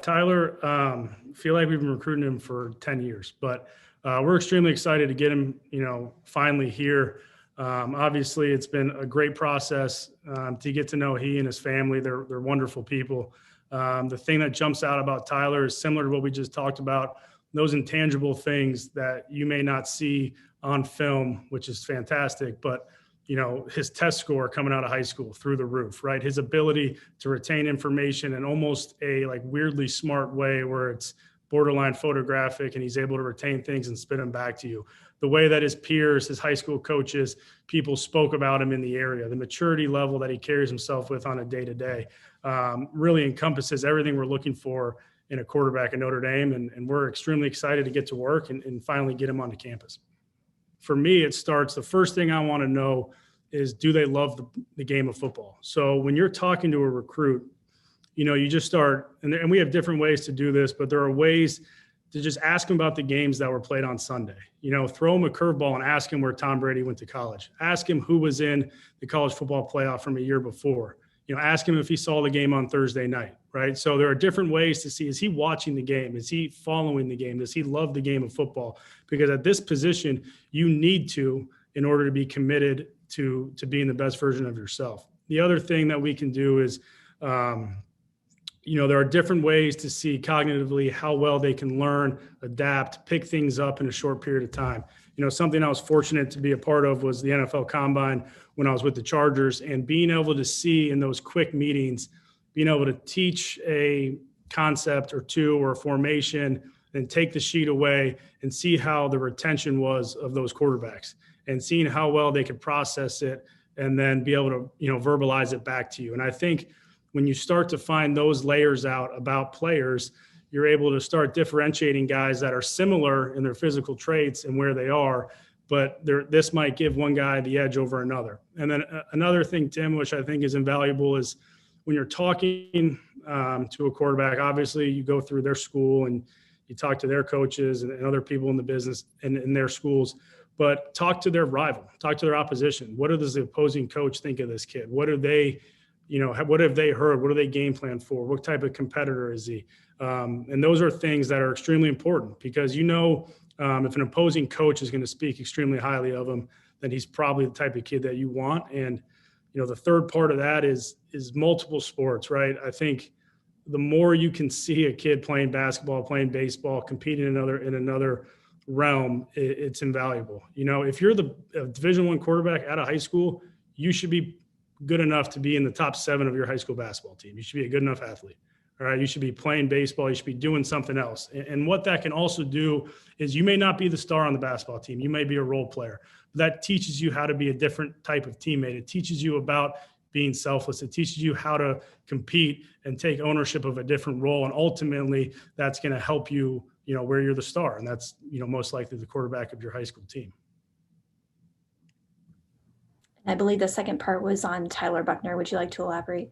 Tyler, feel like we've been recruiting him for 10 years, but we're extremely excited to get him, finally here. Obviously, it's been a great process to get to know he and his family. They're wonderful people. The thing that jumps out about Tyler is similar to what we just talked about, those intangible things that you may not see on film, which is fantastic, but his test score coming out of high school through the roof, right? His ability to retain information in almost a like weirdly smart way where it's borderline photographic and he's able to retain things and spit them back to you. The way that his peers, his high school coaches, people spoke about him in the area, the maturity level that he carries himself with on a day-to-day really encompasses everything we're looking for in a quarterback at Notre Dame. And we're extremely excited to get to work and finally get him onto campus. For me, it starts, the first thing I want to know is, do they love the game of football? So when you're talking to a recruit, you just start, and we have different ways to do this, but there are ways to just ask them about the games that were played on Sunday. Throw them a curveball and ask him where Tom Brady went to college. Ask him who was in the college football playoff from a year before. Ask him if he saw the game on Thursday night, right? So there are different ways to see, is he watching the game? Is he following the game? Does he love the game of football? Because at this position, you need to, in order to be committed to being the best version of yourself. The other thing that we can do is, there are different ways to see cognitively how well they can learn, adapt, pick things up in a short period of time. Something I was fortunate to be a part of was the NFL Combine when I was with the Chargers, and being able to see in those quick meetings, being able to teach a concept or two or a formation, then take the sheet away and see how the retention was of those quarterbacks and seeing how well they could process it and then be able to, verbalize it back to you. And I think when you start to find those layers out about players, you're able to start differentiating guys that are similar in their physical traits and where they are, but this might give one guy the edge over another. And then another thing, Tim, which I think is invaluable, is when you're talking to a quarterback, obviously you go through their school and you talk to their coaches and other people in the business and in their schools, but talk to their rival, talk to their opposition. What does the opposing coach think of this kid? What are they, what have they heard? What do they game plan for? What type of competitor is he? And those are things that are extremely important because, if an opposing coach is going to speak extremely highly of him, then he's probably the type of kid that you want. And, the third part of that is multiple sports, right? I think the more you can see a kid playing basketball, playing baseball, competing in another realm, it's invaluable. If you're the Division I quarterback out of high school, you should be good enough to be in the top 7 of your high school basketball team. You should be a good enough athlete. All right. You should be playing baseball. You should be doing something else. And what that can also do is you may not be the star on the basketball team. You may be a role player. That teaches you how to be a different type of teammate. It teaches you about being selfless. It teaches you how to compete and take ownership of a different role. And ultimately that's going to help you, where you're the star. And that's, most likely the quarterback of your high school team. I believe the second part was on Tyler Buchner. Would you like to elaborate?